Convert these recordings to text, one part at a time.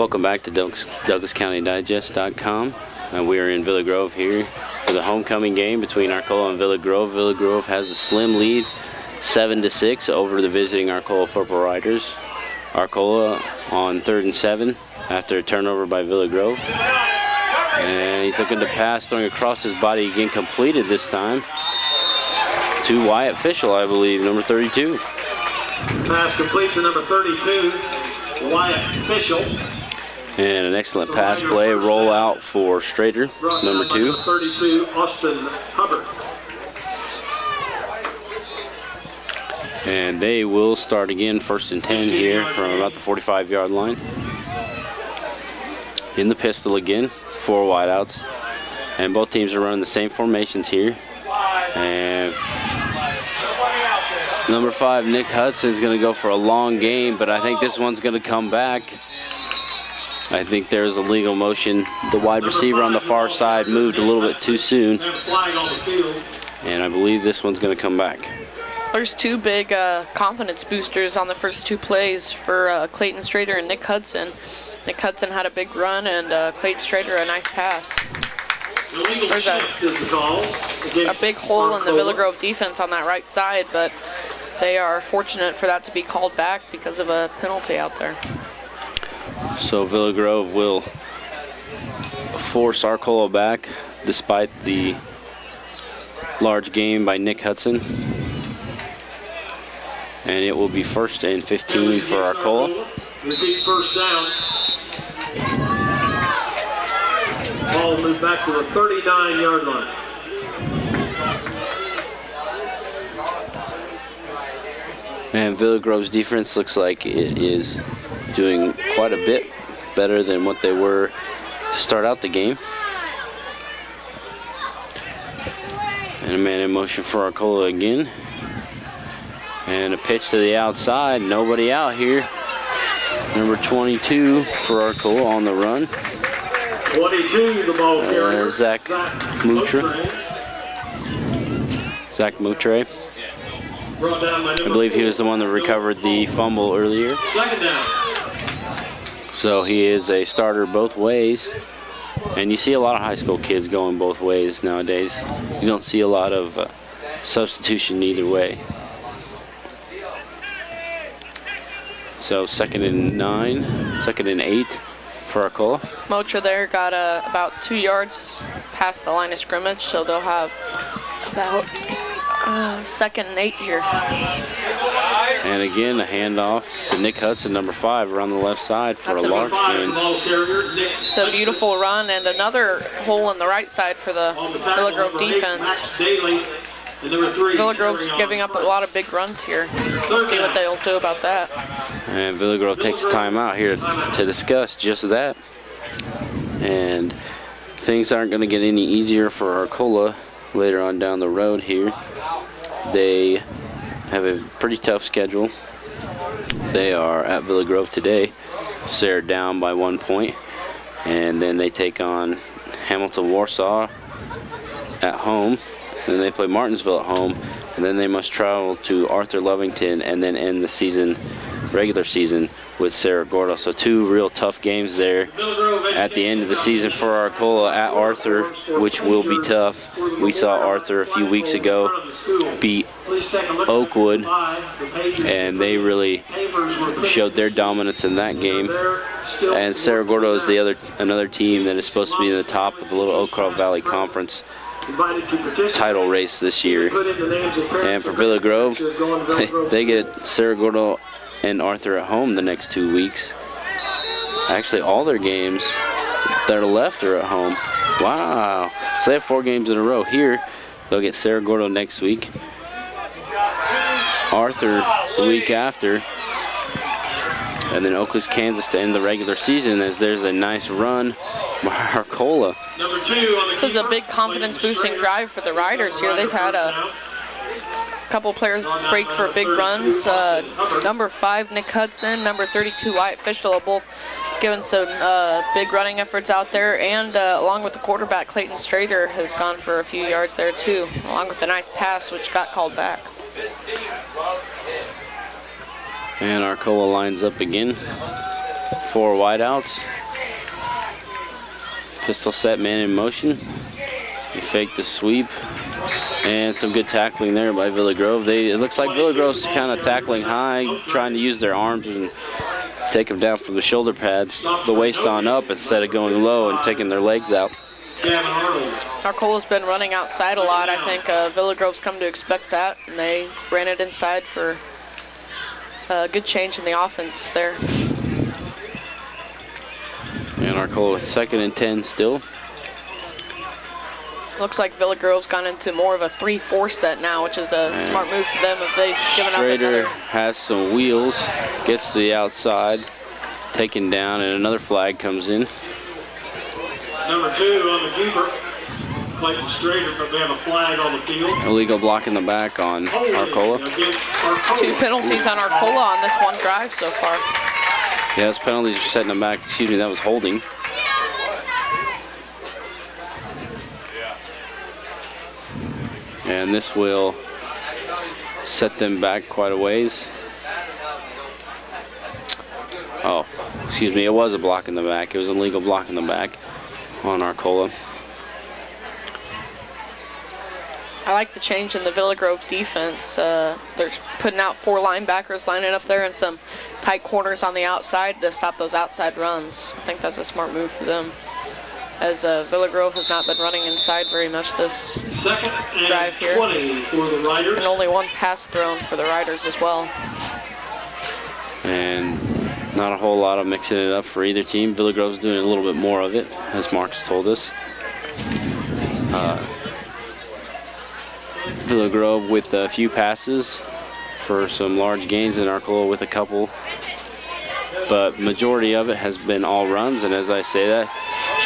Welcome back to DouglasCountyDigest.com. We are in Villa Grove here for the homecoming game between Arcola and Villa Grove. Villa Grove has a slim lead, 7-6 over the visiting Arcola Purple Riders. Arcola on 3rd and 7 after a turnover by Villa Grove. And he's looking to pass, throwing across his body again, completed this time to Wyatt Fischel, I believe, number 32. Pass complete to number 32, Wyatt Fischel. And an excellent pass play, roll out for Strader, number 2. 32, Austin Hubbard. And they will start again, 1st and 10 here from about the 45-yard line. In the pistol again, 4 wideouts. And both teams are running the same formations here. And number 5, Nick Hudson, is going to go for a long game, but I think this one's going to come back. I think there's a legal motion. The wide receiver on the far side moved a little bit too soon. And I believe this one's going to come back. There's 2 big confidence boosters on the first 2 plays for Clayton Strader and Nick Hudson. Nick Hudson had a big run and Clayton Strader a nice pass. There's a big hole in the Villa Grove defense on that right side, but they are fortunate for that to be called back because of a penalty out there. So Villa Grove will force Arcola back despite the large gain by Nick Hudson. And it will be 1st and 15 for Arcola. Repeat first down. Ball moved back to the 39-yard line. And Villa Grove's defense looks like it is doing quite a bit better than what they were to start out the game. And a man in motion for Arcola again. And a pitch to the outside, nobody out here. Number 22 for Arcola on the run. 22, the ball carrier. Zach Moutre. Zach Moutre. I believe he was the one that recovered the fumble earlier. Second down. So he is a starter both ways. And you see a lot of high school kids going both ways nowadays. You don't see a lot of substitution either way. So 2nd and 9, 2nd and 8 for Arcola. Motra there got about 2 yards past the line of scrimmage, so they'll have about 2nd and 8 here. And again, a handoff to Nick Hudson, number 5, around the left side for a large gain. It's a beautiful run and another hole in the right side for the Villa Grove defense. Villa Grove's giving up a lot of big runs here. We'll see what they'll do about that. And Villa Grove takes time out here to discuss just that. And things aren't going to get any easier for Arcola later on down the road here. They have a pretty tough schedule. They are at Villa Grove today, so they're down by 1 point. And then they take on Hamilton Warsaw at home. And then they play Martinsville at home, and then they must travel to Arthur Lovington and then end the season, regular season, with Cerro Gordo. So 2 real tough games there at the end of the season for Arcola at Arthur, which will be tough. We saw Arthur a few weeks ago beat Oakwood, and they really showed their dominance in that game. And Cerro Gordo is another team that is supposed to be in the top of the Little Oak Grove Valley Conference title race this year. And for Villa Grove, they get Cerro Gordo and Arthur at home the next 2 weeks. Actually, all their games that are left are at home. Wow. So they have 4 games in a row here. They'll get Cerro Gordo next week, Arthur the week after, and then Oakland, Kansas to end the regular season, as there's a nice run by Arcola. This is a big confidence-boosting drive for the Riders here. They've had a couple players break for big runs. Number 5, Nick Hudson, number 32, Wyatt Fischel, have both given some big running efforts out there, and along with the quarterback, Clayton Strader has gone for a few yards there too, along with a nice pass which got called back. And Arcola lines up again. 4 wideouts. Pistol set, man in motion. They fake the sweep. And some good tackling there by Villa Grove. It looks like Villa Grove's kind of tackling high, trying to use their arms and take them down from the shoulder pads, the waist on up, instead of going low and taking their legs out. Arcola's been running outside a lot. I think Villa Grove's come to expect that, and they ran it inside for a good change in the offense there. And Arcola with 2nd and 10 still. Looks like Villa Grove's gone into more of a 3-4 set now, which is a smart move for them if they've given up another. Has some wheels, gets to the outside, taken down, and another flag comes in. Number 2 on the keeper. Clayton Strader, but they have a flag on the field. Illegal block in the back on Arcola. 2 penalties on Arcola on this one drive so far. Yeah, those penalties are setting them back. Excuse me, that was holding. And this will set them back quite a ways. Oh, excuse me, it was a block in the back. It was an illegal block in the back on Arcola. I like the change in the Villa Grove defense. They're putting out 4 linebackers lining up there and some tight corners on the outside to stop those outside runs. I think that's a smart move for them, as Villa Grove has not been running inside very much this drive here. And only 1 pass thrown for the Riders as well. And not a whole lot of mixing it up for either team. Villa Grove's doing a little bit more of it, as Mark's told us. Villa Grove with a few passes for some large gains, in Arcola with a couple. But majority of it has been all runs, and as I say that,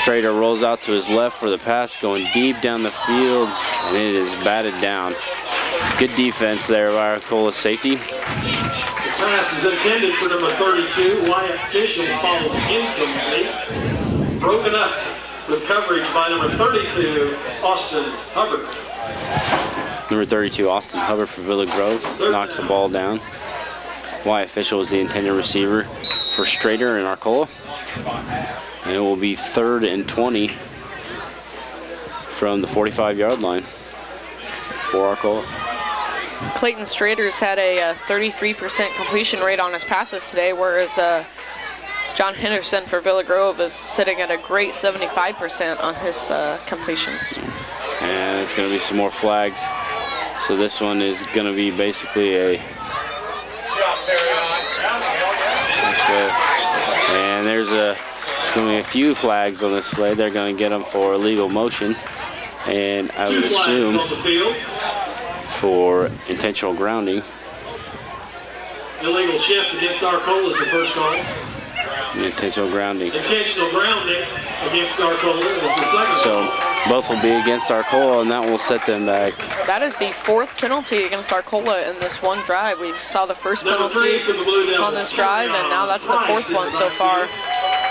Strader rolls out to his left for the pass, going deep down the field, and it is batted down. Good defense there by Arcola's safety. The pass is intended for number 32, Wyatt Fish, and follows incomplete. Broken up with coverage by number 32, Austin Hubbard. Number 32, Austin Hubbard for Villa Grove, knocks the ball down. Wyatt Fischel was the intended receiver for Strader and Arcola. And it will be 3rd and 20 from the 45-yard line for Arcola. Clayton Strader's had a 33% completion rate on his passes today, whereas John Henderson for Villa Grove is sitting at a great 75% on his completions. And there's going to be some more flags. So this one is going to be basically a... And there's going to be a few flags on this play. They're going to get them for illegal motion, and I would assume for intentional grounding. Illegal shift against Arcola is the first call. Intentional grounding. Intentional grounding against Arcola is the second So both will be against Arcola, and that will set them back. That is the 4th penalty against Arcola in this one drive. We saw the first penalty on this drive, and now that's the 4th one so far.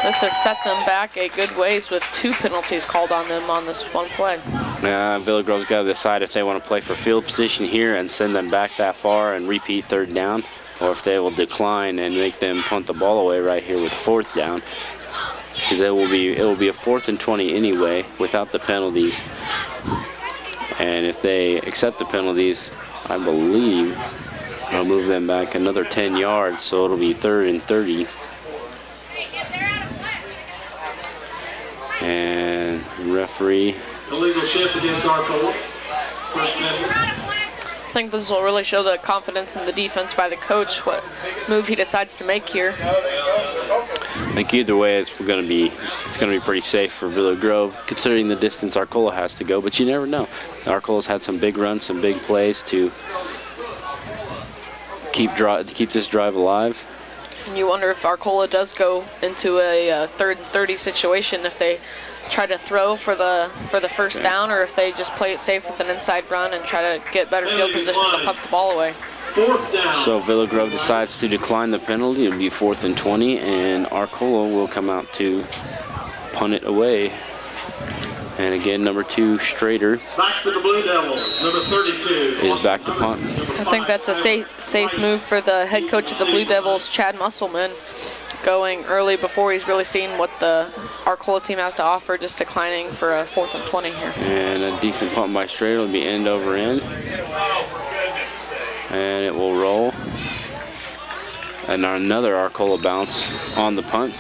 This has set them back a good ways with 2 penalties called on them on this one play. Villa Grove's got to decide if they want to play for field position here and send them back that far and repeat 3rd down, or if they will decline and make them punt the ball away right here with 4th down. Because it will be a 4th and 20 anyway without the penalties. And if they accept the penalties, I believe I'll move them back another 10 yards, so it'll be 3rd and 30. And referee. Illegal shift against Arcola. First penalty. I think this will really show the confidence in the defense by the coach, what move he decides to make here. I think either way it's going to be pretty safe for Villa Grove, considering the distance Arcola has to go, but you never know. Arcola's had some big runs, some big plays to keep this drive alive. And you wonder if Arcola does go into a 3rd and 30 situation, if they try to throw for the first down, or if they just play it safe with an inside run and try to get better field position to punt the ball away. 4th down. So Villa Grove decides to decline the penalty. It'll be 4th and 20, and Arcola will come out to punt it away. And again, number 2, Strader, Back to the Blue Devils, number 32. is back to punt. I think that's a safe move for the head coach of the Blue Devils, Chad Musselman, going early before he's really seen what the Arcola team has to offer, just declining for a 4th and 20 here. And a decent punt by Strader. Will be end over end. And it will roll. And another Arcola bounce on the punt.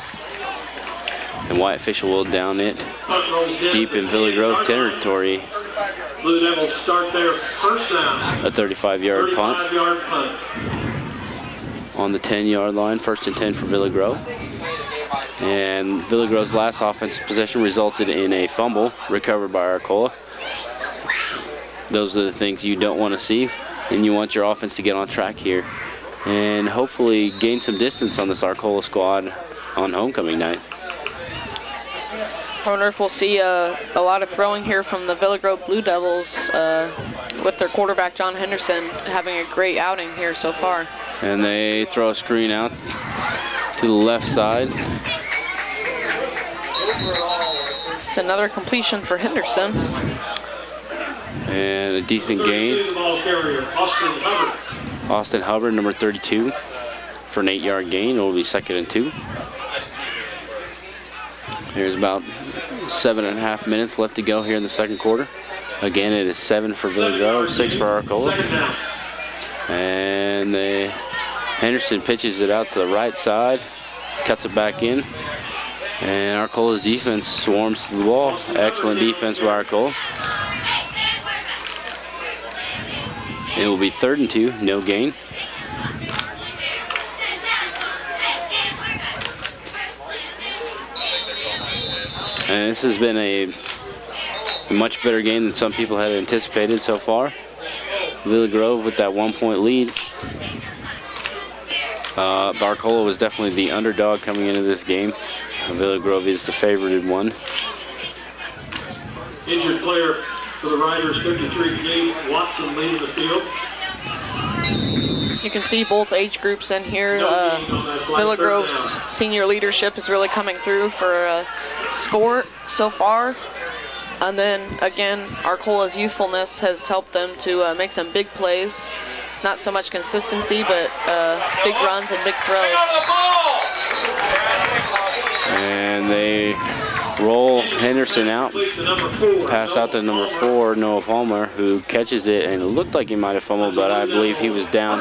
And Wyatt Fischel will down it deep in Villa Grove territory. Blue Devils start their first down. A 35-yard punt 35-yard punt. on the 10-yard line. 1st and 10 for Villa Grove. And Villa Grove's last offensive possession resulted in a fumble recovered by Arcola. Those are the things you don't want to see, and you want your offense to get on track here and hopefully gain some distance on this Arcola squad on homecoming night. I wonder if we'll see a lot of throwing here from the Villa Grove Blue Devils with their quarterback, John Henderson, having a great outing here so far. And they throw a screen out to the left side. It's another completion for Henderson. And a decent gain. The ball carrier, Austin Hubbard. Austin Hubbard, number 32, for an 8-yard gain. It will be 2nd and 2. There's about 7.5 minutes left to go here in the second quarter. Again, it is 7 for Villa Grove, 6 for Arcola. And Henderson pitches it out to the right side, cuts it back in. And Arcola's defense swarms to the ball. Excellent defense by Arcola. It will be 3rd and 2, no gain. And this has been a much better game than some people had anticipated so far. Villa Grove with that 1-point lead. Arcola was definitely the underdog coming into this game. Villa Grove is the favorited one. Injured player for the Riders, 53, Gabe Watson, leading the field. You can see both age groups in here. Villa Grove's senior leadership is really coming through for a score so far. And then again, Arcola's youthfulness has helped them to make some big plays. Not so much consistency, but big runs and big throws. And they roll Henderson out, pass out to number 4, Noah Palmer, who catches it, and it looked like he might have fumbled, but I believe he was down.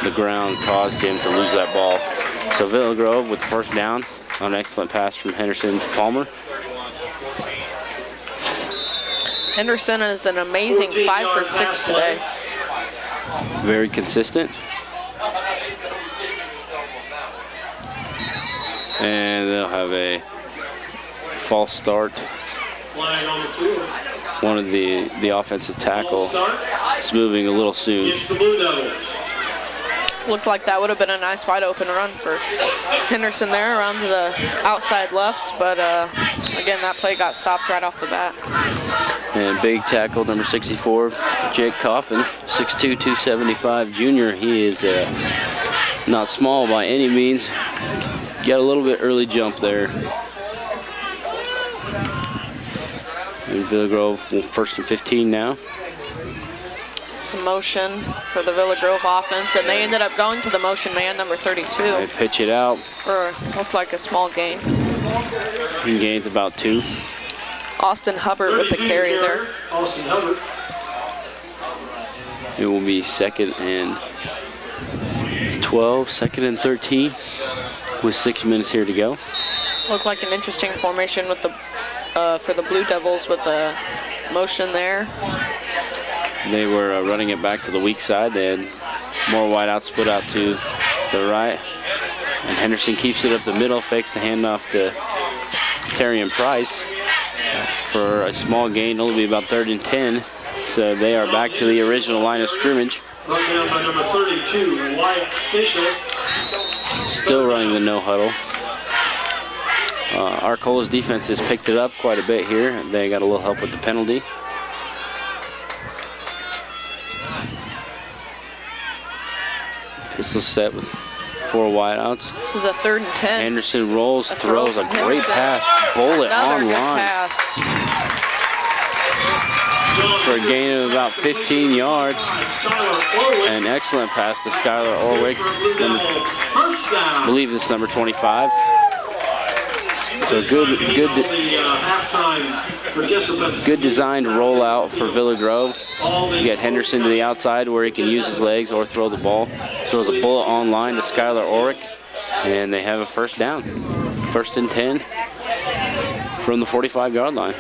The ground caused him to lose that ball. So Villa Grove with the first down on an excellent pass from Henderson to Palmer. Henderson is an amazing 5 for 6 today. Very consistent. And they'll have a false start. One of the offensive tackle is moving a little soon. Looked like that would have been a nice wide open run for Henderson there around to the outside left, but again, that play got stopped right off the bat. And big tackle, number 64, Jake Coffin, 6'2", 275 junior. He is not small by any means. Got a little bit early jump there. And Villa Grove 1st and 15 now. Some motion for the Villa Grove offense, and they ended up going to the motion man, number 32. They pitch it out. For looked like a small gain. He gains about 2. Austin Hubbard with the carry there. Austin Hubbard. It will be 2nd and 12, 2nd and 13, with 6 minutes here to go. Looked like an interesting formation with the for the Blue Devils with the motion there. They were running it back to the weak side. They had more wideouts split out to the right. And Henderson keeps it up the middle, fakes the handoff to Terry and Price for a small gain. It'll be about 3rd and 10. So they are back to the original line of scrimmage. Brought down by number 32, Wyatt Fischel. Still running the no huddle. Arcola's defense has picked it up quite a bit here. They got a little help with the penalty. Pistol set with 4 wideouts. This was a 3rd and 10. Henderson rolls, throws a great pass. Bullet Another good online pass. for a gain of about 15 yards. An excellent pass to Skylar Orwick. I believe this number 25. So good designed rollout for Villa Grove. You get Henderson to the outside where he can use his legs or throw the ball. Throws a bullet online to Skylar Orwick, and they have a first down. 1st and 10 from the 45-yard line.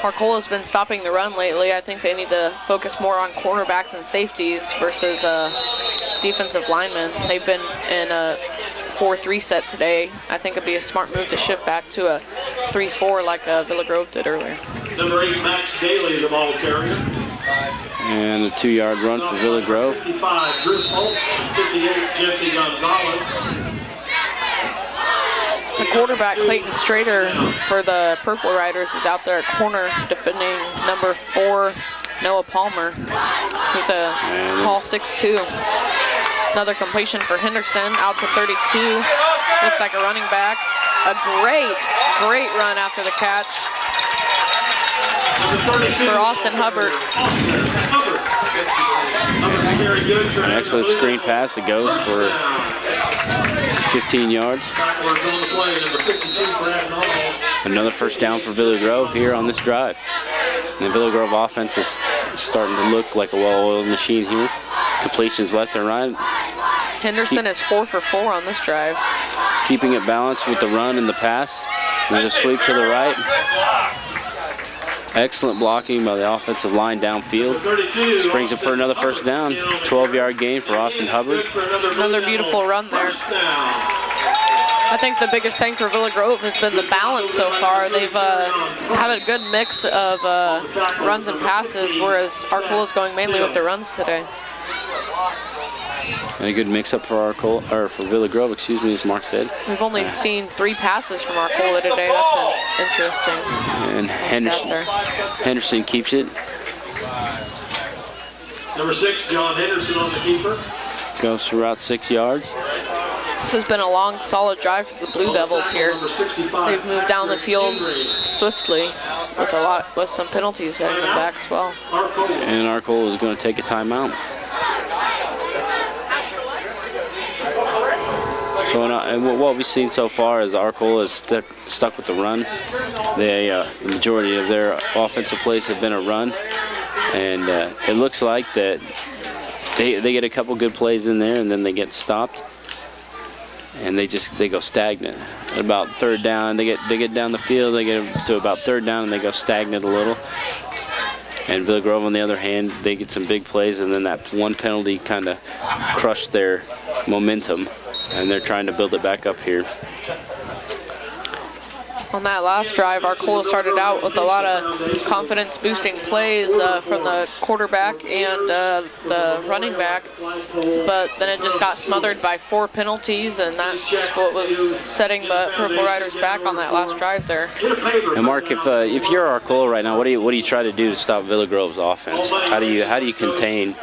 Arcola's been stopping the run lately. I think they need to focus more on cornerbacks and safeties versus defensive linemen. They've been in a 4-3 set today. I think it'd be a smart move to shift back to a 3-4 like Villa Grove did earlier. Number 8, Max Daly, the ball carrier. And a 2-yard run for Villa Grove. 55, Bruce Holt. 58, Jesse Gonzalez. The quarterback, Clayton Strader, for the Purple Riders is out there at corner defending number 4, Noah Palmer, who's a tall 6'2". Another completion for Henderson, out to 32. Looks like a running back. A great run after the catch for Austin Hubbard. An excellent screen pass that goes for 15 yards. Another first down for Villa Grove here on this drive. And the Villa Grove offense is starting to look like a well-oiled machine here. Completions left and right. Henderson is 4 for 4 on this drive. Keeping it balanced with the run and the pass. There's a sweep to the right. Excellent blocking by the offensive line downfield. Springs it for another first down. 12-yard gain for Austin Hubbard. Another beautiful run there. I think the biggest thing for Villa Grove has been the balance so far. They've had a good mix of runs and passes, whereas Arcola's going mainly with the runs today. And a good mix-up for Arcola, or for Villa Grove, excuse me, as Mark said. We've only seen 3 passes from Arcola today. That's interesting. And Henderson keeps it. Number 6, John Henderson on the keeper. Goes for about 6 yards. This has been a long, solid drive for the Blue Devils here. They've moved down the field swiftly with some penalties heading them back as well. And Arcola is going to take a timeout. So what we've seen so far is Arcola is stuck with the run. The majority of their offensive plays have been a run, and it looks like that they get a couple good plays in there, and then they get stopped, and they go stagnant. About 3rd down, they get down the field, they get to about 3rd down, and they go stagnant a little. And Villa Grove, on the other hand, they get some big plays, and then that one penalty kind of crushed their momentum, and they're trying to build it back up here. On that last drive, Arcola started out with a lot of confidence-boosting plays from the quarterback and the running back, but then it just got smothered by 4 penalties, and that's what was setting the Purple Riders back on that last drive there. And Mark, if you're Arcola right now, what do you try to do to stop Villa Grove's offense? How do you contain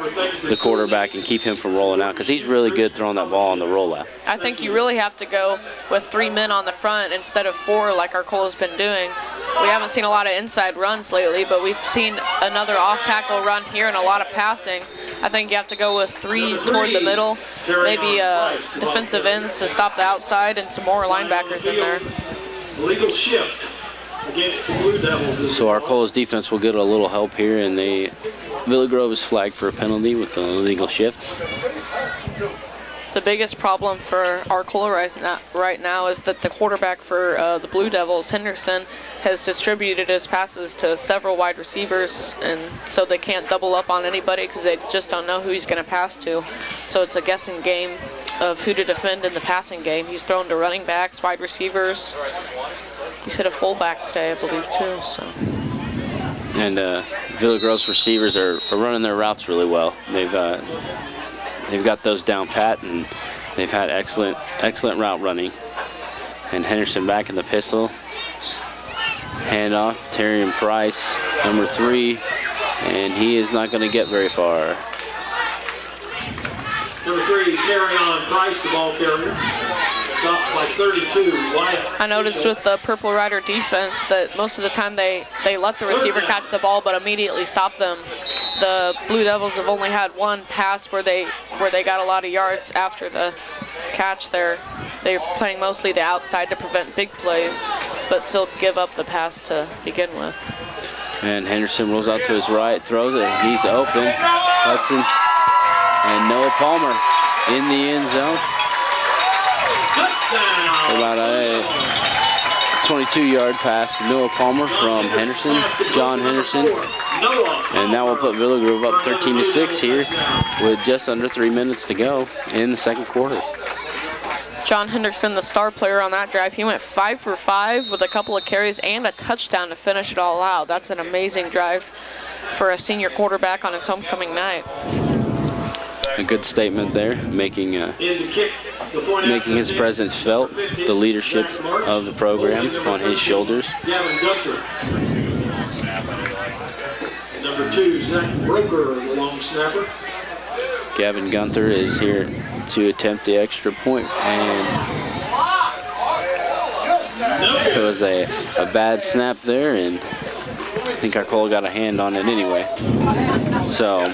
the quarterback and keep him from rolling out? Because he's really good throwing that ball on the rollout. I think you really have to go with 3 men on the front instead of 4 like Arcola's been doing. We haven't seen a lot of inside runs lately, but we've seen another off-tackle run here and a lot of passing. I think you have to go with 3 toward the middle, maybe defensive ends to stop the outside, and some more linebackers in there. Legal shift against the Blue Devils. So Arcola's defense will get a little help here, and Villa Grove is flagged for a penalty with an illegal shift. The biggest problem for Arcola right now is that the quarterback for the Blue Devils, Henderson, has distributed his passes to several wide receivers, and so they can't double up on anybody because they just don't know who he's going to pass to. So it's a guessing game of who to defend in the passing game. He's thrown to running backs, wide receivers. He's hit a fullback today, I believe, too. So. And Villa Grove's receivers are running their routes really well. They've got those down pat, and they've had excellent route running. And Henderson back in the pistol. Handoff to Terrian Price, number 3, and he is not going to get very far. Number 3, Carry On Price, the ball carrier. Stopped by 32, Wyatt. I noticed with the Purple Rider defense that most of the time they let the receiver catch the ball but immediately stop them. The Blue Devils have only had one pass where they got a lot of yards after the catch there. They're playing mostly the outside to prevent big plays, but still give up the pass to begin with. And Henderson rolls out to his right, throws it. He's open. Hudson and Noah Palmer in the end zone. About a 22-yard pass to Noah Palmer from Henderson, John Henderson. And now we'll put Villa Grove up 13-6 here with just under 3 minutes to go in the second quarter. John Henderson, the star player on that drive, he went 5 for 5 with a couple of carries and a touchdown to finish it all out. That's an amazing drive for a senior quarterback on his homecoming night. A good statement there, making his presence felt, the leadership of the program on his shoulders. Number 2, Zach Broker, the long snapper. Gavin Gunther is here to attempt the extra point, and it was a bad snap there, and I think Arcola got a hand on it anyway. So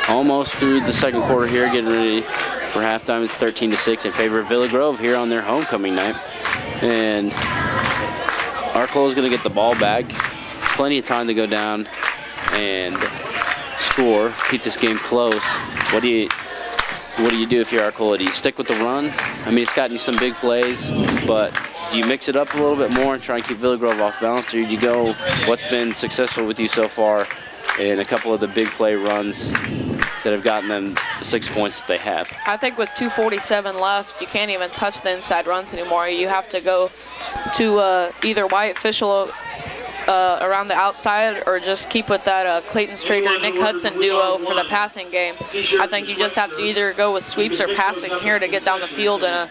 almost through the second quarter here, getting ready for halftime. It's 13-6 in favor of Villa Grove here on their homecoming night, and Arcola is going to get the ball back. Plenty of time to go down and score, keep this game close. What do you do if you're Arcola? Do you stick with the run? I mean, it's gotten you some big plays, but do you mix it up a little bit more and try and keep Villa Grove off balance, or do you go what's been successful with you so far in a couple of the big play runs that have gotten them the 6 points that they have? I think with 2:47 left, you can't even touch the inside runs anymore. You have to go to either Wyatt Fischel around the outside, or just keep with that Clayton Strader, Nick Hudson duo for the passing game. I think you just have to either go with sweeps or passing here to get down the field in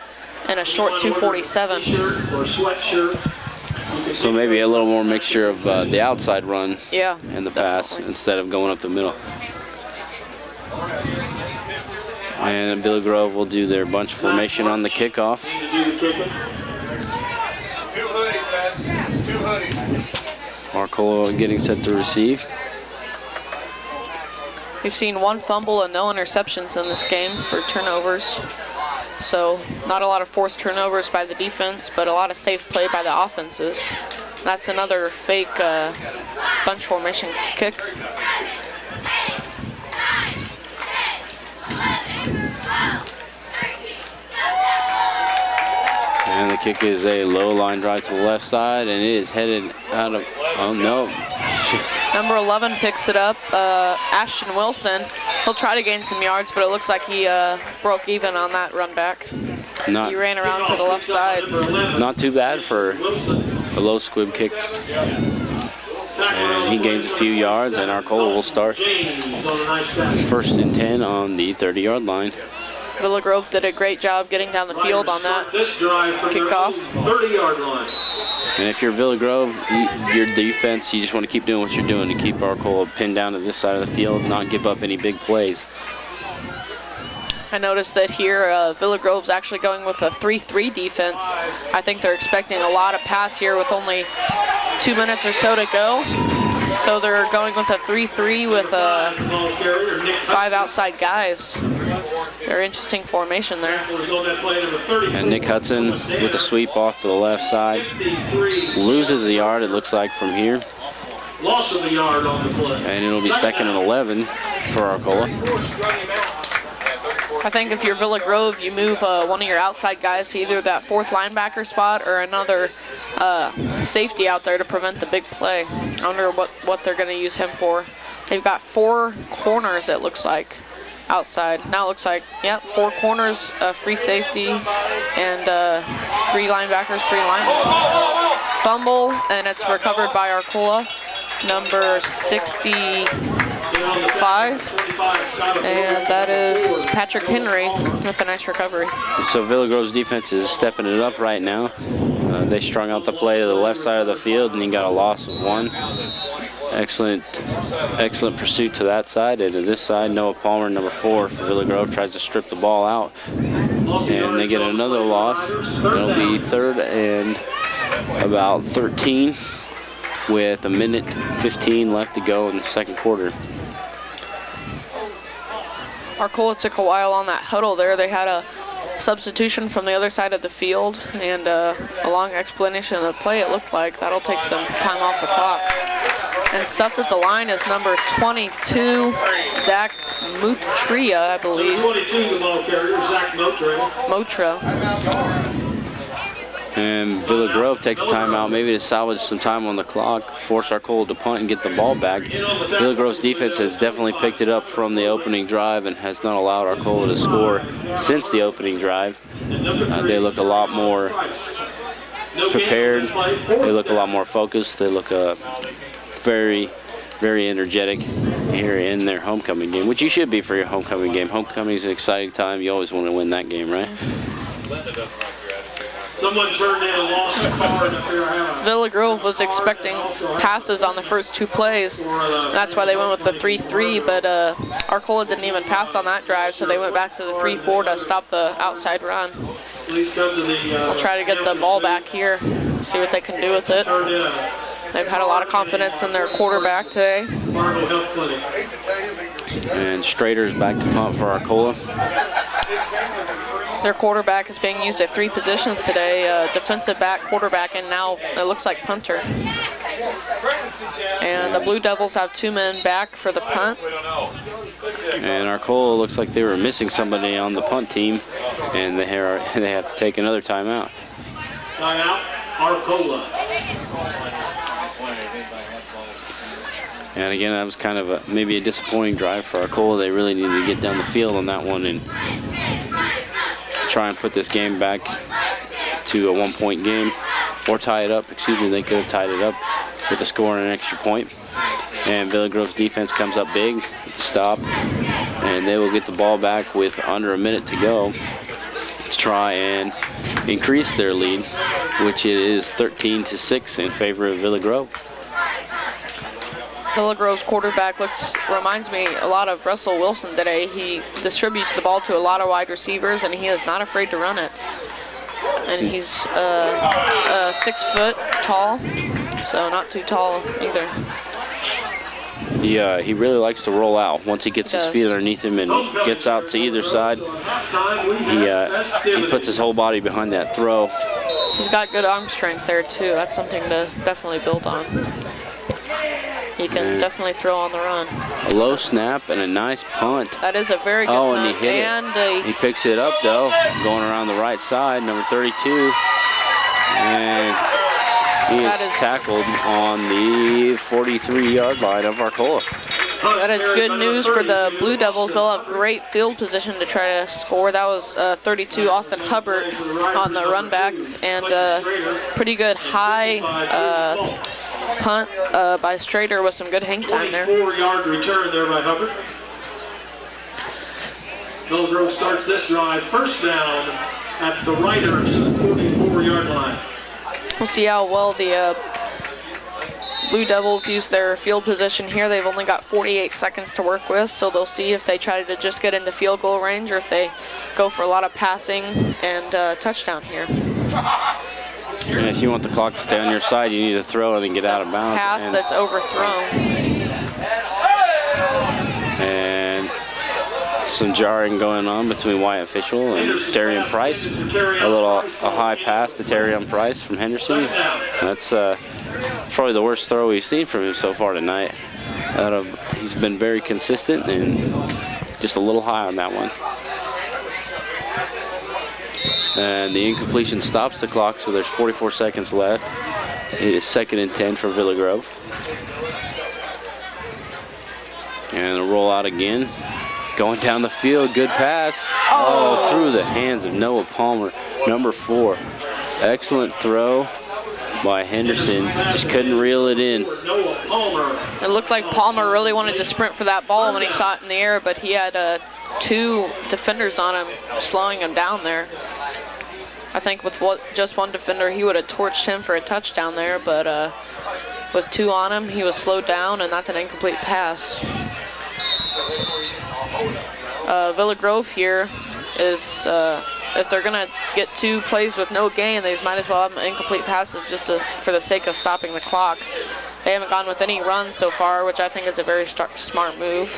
a short 2:47. So maybe a little more mixture of the outside run and the pass instead of going up the middle. And Villa Grove will do their bunch formation on the kickoff. 2 hoodies, man. 2 hoodies. Arcola getting set to receive. We've seen 1 fumble and no interceptions in this game for turnovers. So not a lot of forced turnovers by the defense, but a lot of safe play by the offenses. That's another fake bunch formation kick. And the kick is a low line drive to the left side, and it is headed out of, oh no. Number 11 picks it up, Ashton Wilson. He'll try to gain some yards, but it looks like he broke even on that run back. He ran around to the left side. Not too bad for a low squib kick. And he gains a few yards, and Arcola will start 1st and 10 on the 30-yard line. Villa Grove did a great job getting down the field on that kickoff. 30-yard line. And if you're Villa Grove, your defense, you just want to keep doing what you're doing to keep Arcola pinned down to this side of the field, not give up any big plays. I noticed that here Villa Grove's actually going with a 3-3 defense. I think they're expecting a lot of pass here with only 2 minutes or so to go. So they're going with a 3-3 with 5 outside guys. Very interesting formation there. And Nick Hudson with a sweep off to the left side. Loses a yard, it looks like, from here. Loss of a yard on the play. And it'll be 2nd and 11 for Arcola. I think if you're Villa Grove, you move one of your outside guys to either that 4th linebacker spot or another safety out there to prevent the big play. I wonder what they're going to use him for. They've got 4 corners, it looks like, outside. Now it looks like, 4 corners, free safety, and 3 linebackers, 3 linemen. Fumble, and it's recovered by Arcola, number 65. And that is Patrick Henry with a nice recovery. So Villa Grove's defense is stepping it up right now. They strung out the play to the left side of the field, and he got a loss of 1. Excellent pursuit to that side. And to this side, Noah Palmer, number 4 for Villa Grove, tries to strip the ball out. And they get another loss. It'll be 3rd and about 13 with 1:15 left to go in the second quarter. Arcola took a while on that huddle there. They had a substitution from the other side of the field and a long explanation of the play, it looked like. That'll take some time off the clock. And stuffed at the line is number 22, Zach Mutria, I believe. 22, the ball carrier, Zach Motra. And Villa Grove takes a timeout, maybe to salvage some time on the clock, force Arcola to punt and get the ball back. Villa Grove's defense has definitely picked it up from the opening drive and has not allowed Arcola to score since the opening drive. They look a lot more prepared. They look a lot more focused. They look very, very energetic here in their homecoming game, which you should be for your homecoming game. Homecoming is an exciting time. You always want to win that game, right? Someone turned in a lost card up here. Villa Grove was expecting passes on the first 2 plays. That's why they went with the 3-3, but Arcola didn't even pass on that drive, so they went back to the 3-4 to stop the outside run. We'll try to get the ball back here, see what they can do with it. They've had a lot of confidence in their quarterback today. And Strader's back to punt for Arcola. Their quarterback is being used at 3 positions today, defensive back, quarterback, and now it looks like punter. And the Blue Devils have 2 men back for the punt. And Arcola looks like they were missing somebody on the punt team, and they have to take another timeout. Timeout, Arcola. And again, that was kind of maybe a disappointing drive for Arcola. They really needed to get down the field on that one and try and put this game back to a 1-point game, or tie it up. Excuse me, they could have tied it up with a score and an extra point. And Villa Grove's defense comes up big with the stop, and they will get the ball back with under a minute to go to try and increase their lead, which it is 13-6 in favor of Villa Grove. Villa Grove's quarterback reminds me a lot of Russell Wilson today. He distributes the ball to a lot of wide receivers, and he is not afraid to run it. And he's 6 foot tall, so not too tall either. He really likes to roll out. Once he gets his feet underneath him and gets out to either side, he puts his whole body behind that throw. He's got good arm strength there too. That's something to definitely build on. He can definitely throw on the run. A low snap and a nice punt. That is a very good punt. And he hit it. He picks it up though, going around the right side, number 32. And he is tackled on the 43-yard line of Arcola. That is good news for the Blue Devils. They'll have great field position to try to score. That was 32, Austin Hubbard on the run back, and pretty good high punt by Strader with some good hang time there. 4-yard return there by Hubbard. Villa Grove starts this drive first down at the Riders' 44-yard line. We'll see how well the Blue Devils use their field position here. They've only got 48 seconds to work with, so they'll see if they try to just get into field goal range or if they go for a lot of passing and touchdown here. And if you want the clock to stay on your side, you need to throw it and get out of bounds. Pass that's overthrown. And some jarring going on between Wyatt Fishel and Terrion Price. A high pass to Terrion Price from Henderson. That's probably the worst throw we've seen from him so far tonight. He's been very consistent and just a little high on that one. And the incompletion stops the clock, so there's 44 seconds left. It is 2nd and 10 for Villa Grove. And a roll out again. Going down the field, good pass. Oh, through the hands of Noah Palmer, number 4. Excellent throw by Henderson. Just couldn't reel it in. It looked like Palmer really wanted to sprint for that ball when he saw it in the air, but he had 2 defenders on him, slowing him down there. I think with just one defender, he would have torched him for a touchdown there, but with 2 on him, he was slowed down, and that's an incomplete pass. Villa Grove here is, if they're going to get 2 plays with no gain, they might as well have incomplete passes just for the sake of stopping the clock. They haven't gone with any runs so far, which I think is a very smart move.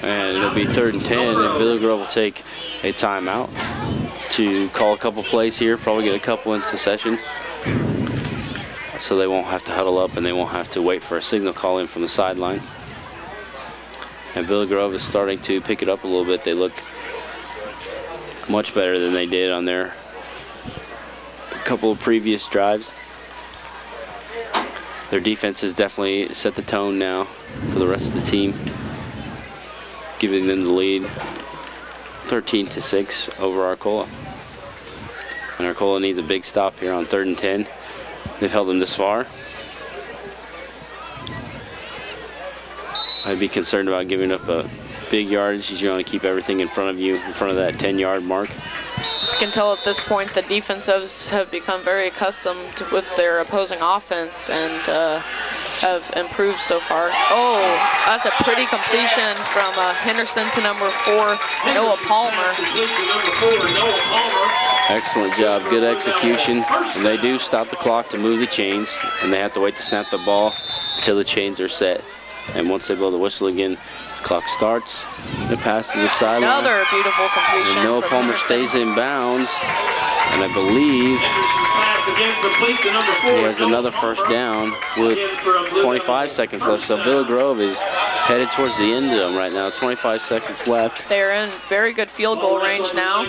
And it'll be 3rd and 10, and Villa Grove will take a timeout to call a couple plays here, probably get a couple into session, so they won't have to huddle up and they won't have to wait for a signal call in from the sideline. And Villa Grove is starting to pick it up a little bit. They look much better than they did on their couple of previous drives. Their defense has definitely set the tone now for the rest of the team, giving them the lead 13-6 over Arcola. And Arcola needs a big stop here on 3rd and 10. They've held them this far. I'd be concerned about giving up a big yardage. You want to keep everything in front of you, in front of that 10-yard mark. You can tell at this point the defensives have become very accustomed with their opposing offense and have improved so far. Oh, that's a pretty completion from Henderson to number 4, Noah Palmer. Excellent job, good execution. And they do stop the clock to move the chains, and they have to wait to snap the ball until the chains are set. And once they blow the whistle again, the clock starts. The pass to the sideline. Another beautiful completion. And Noah Palmer stays in bounds, and I believe he has another first down with 25 seconds left. So Villa Grove is headed towards the end zone right now. 25 seconds left. They're in very good field goal range now.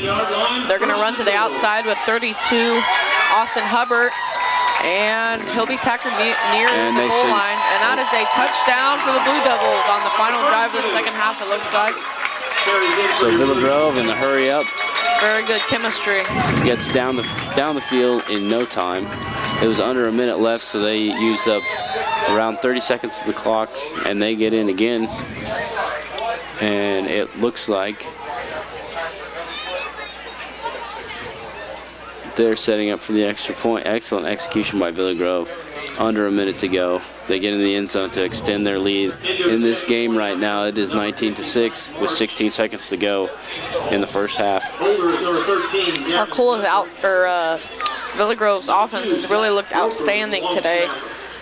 They're going to run to the outside with 32, Austin Hubbard. And he'll be tackled near the goal line. And that is a touchdown for the Blue Devils on the final drive of the second half, it looks like. So Villa Grove in the hurry up. Very good chemistry. Gets down the field in no time. It was under a minute left, so they used up around 30 seconds of the clock, and they get in again. And it looks like they're setting up for the extra point. Excellent execution by Villa Grove. Under a minute to go. They get in the end zone to extend their lead. In this game right now, it is 19-6 with 16 seconds to go in the first half. Arcola's Villa Grove's offense has really looked outstanding today.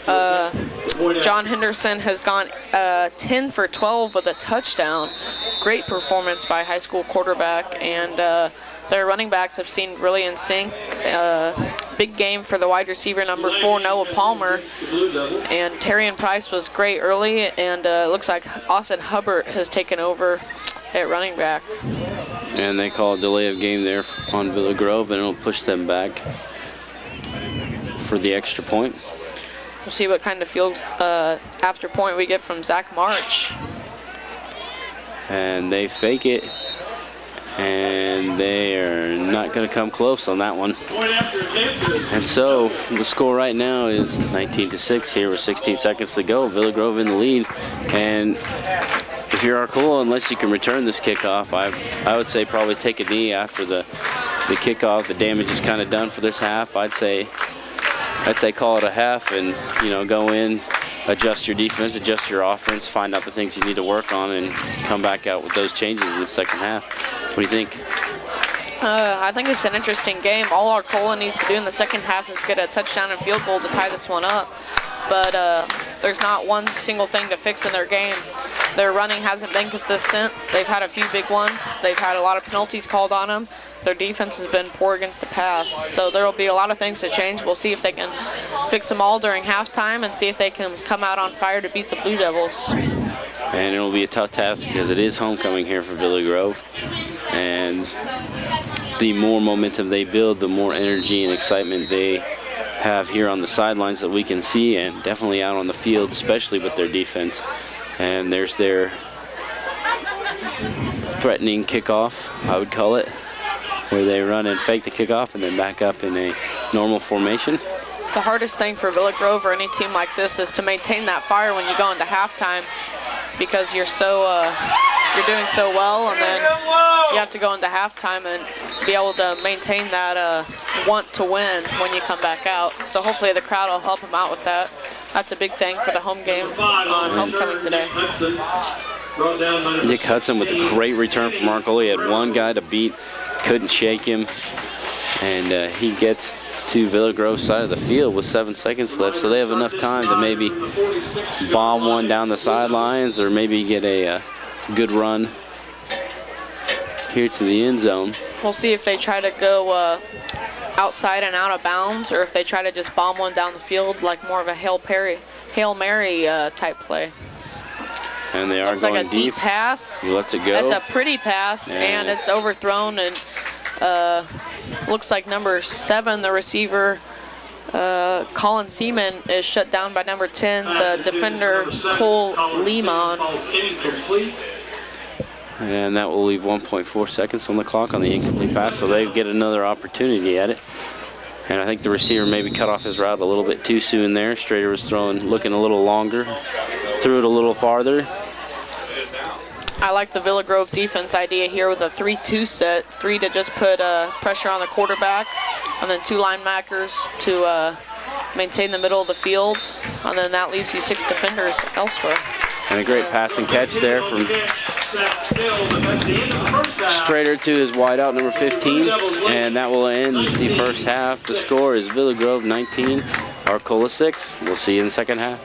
John Henderson has gone 10 for 12 with a touchdown. Great performance by high school quarterback, and their running backs have seemed really in sync. Big game for the wide receiver, number 4, Noah Palmer. And Terrian Price was great early, and it looks like Austin Hubbard has taken over at running back. And they call a delay of game there on Villa Grove, and it'll push them back for the extra point. We'll see what kind of field after point we get from Zach March. And they fake it, and they are not going to come close on that one. And so the score right now is 19-6 here with 16 seconds to go. Villa Grove in the lead. And if you're Arcola, unless you can return this kickoff, I would say probably take a knee after the kickoff. The damage is kind of done for this half. I'd say call it a half and, go in, adjust your defense, adjust your offense, find out the things you need to work on, and come back out with those changes in the second half. What do you think? I think it's an interesting game. All Arcola needs to do in the second half is get a touchdown and field goal to tie this one up. But there's not one single thing to fix in their game. Their running hasn't been consistent. They've had a few big ones. They've had a lot of penalties called on them. Their defense has been poor against the pass. So there will be a lot of things to change. We'll see if they can fix them all during halftime and see if they can come out on fire to beat the Blue Devils. And it'll be a tough task because it is homecoming here for Villa Grove. And the more momentum they build, the more energy and excitement they have here on the sidelines that we can see, and definitely out on the field, especially with their defense. And there's their threatening kickoff, I would call it, where they run and fake the kickoff and then back up in a normal formation. The hardest thing for Villa Grove or any team like this is to maintain that fire when you go into halftime, because you're so you're doing so well, and then you have to go into halftime and be able to maintain that want to win when you come back out. So hopefully the crowd will help them out with that. That's a big thing for the home game on homecoming today. Nick Hudson with a great return from Arcola. He had one guy to beat, couldn't shake him, and he gets to Villa Grove's side of the field with 7 seconds left, so they have enough time to maybe bomb one down the sidelines or maybe get a good run here to the end zone. We'll see if they try to go outside and out of bounds, or if they try to just bomb one down the field like more of a Hail Mary type play. And they are Looks going like a deep pass. He lets it go. That's a pretty pass, and it's overthrown, and looks like number 7, the receiver, Colin Seaman, is shut down by number 10, the defender, Cole Lehman. And that will leave 1.4 seconds on the clock on the incomplete pass, so they get another opportunity at it. And I think the receiver maybe cut off his route a little bit too soon there. Strader was looking a little longer, threw it a little farther. I like the Villa Grove defense idea here with a 3-2 set. 3 to just put pressure on the quarterback, and then 2 linebackers to maintain the middle of the field, and then that leaves you 6 defenders elsewhere. And a great pass and catch there from Strader to his wideout, number 15, and that will end the first half. The score is Villa Grove 19, Arcola 6. We'll see you in the second half.